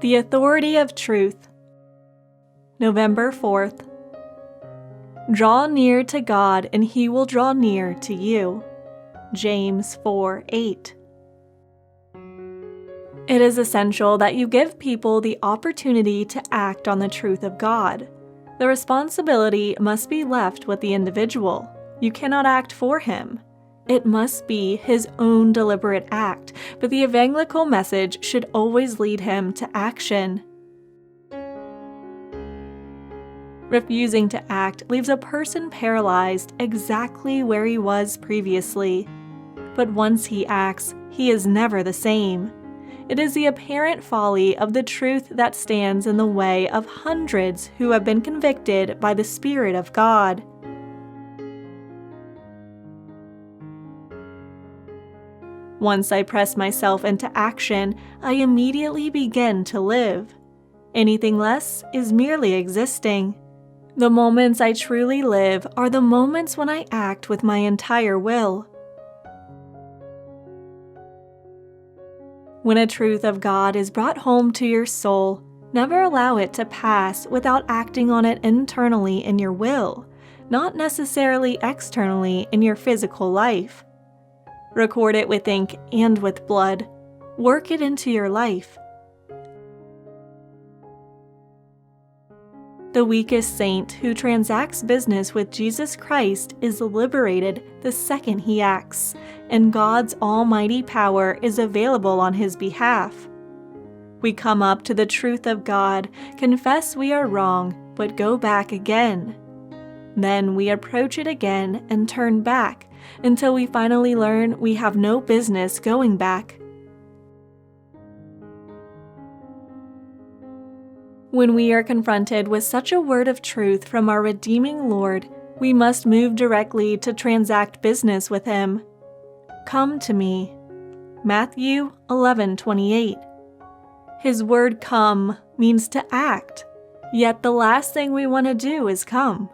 The authority of truth. November 4th. Draw near to God, and He will draw near to you. James 4:8. It is essential that you give people the opportunity to act on the truth of God. The responsibility must be left with the individual. You cannot act for him. It must be his own deliberate act, but the evangelical message should always lead him to action. Refusing to act leaves a person paralyzed exactly where he was previously. But once he acts, he is never the same. It is the apparent folly of the truth that stands in the way of hundreds who have been convicted by the Spirit of God. Once I press myself into action, I immediately begin to live. Anything less is merely existing. The moments I truly live are the moments when I act with my entire will. When a truth of God is brought home to your soul, never allow it to pass without acting on it internally in your will, not necessarily externally in your physical life. Record it with ink and with blood. Work it into your life. The weakest saint who transacts business with Jesus Christ is liberated the second he acts, and God's almighty power is available on his behalf. We come up to the truth of God, confess we are wrong, but go back again. Then we approach it again and turn back until we finally learn we have no business going back. When we are confronted with such a word of truth from our redeeming Lord, we must move directly to transact business with Him. Come to me. Matthew 11:28. His word come means to act, yet the last thing we want to do is come.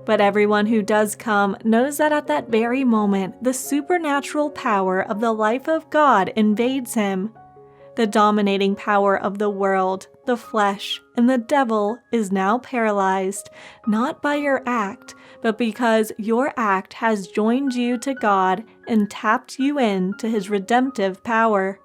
But everyone who does come knows that at that very moment, the supernatural power of the life of God invades him. The dominating power of the world, the flesh, and the devil is now paralyzed, not by your act, but because your act has joined you to God and tapped you into His redemptive power.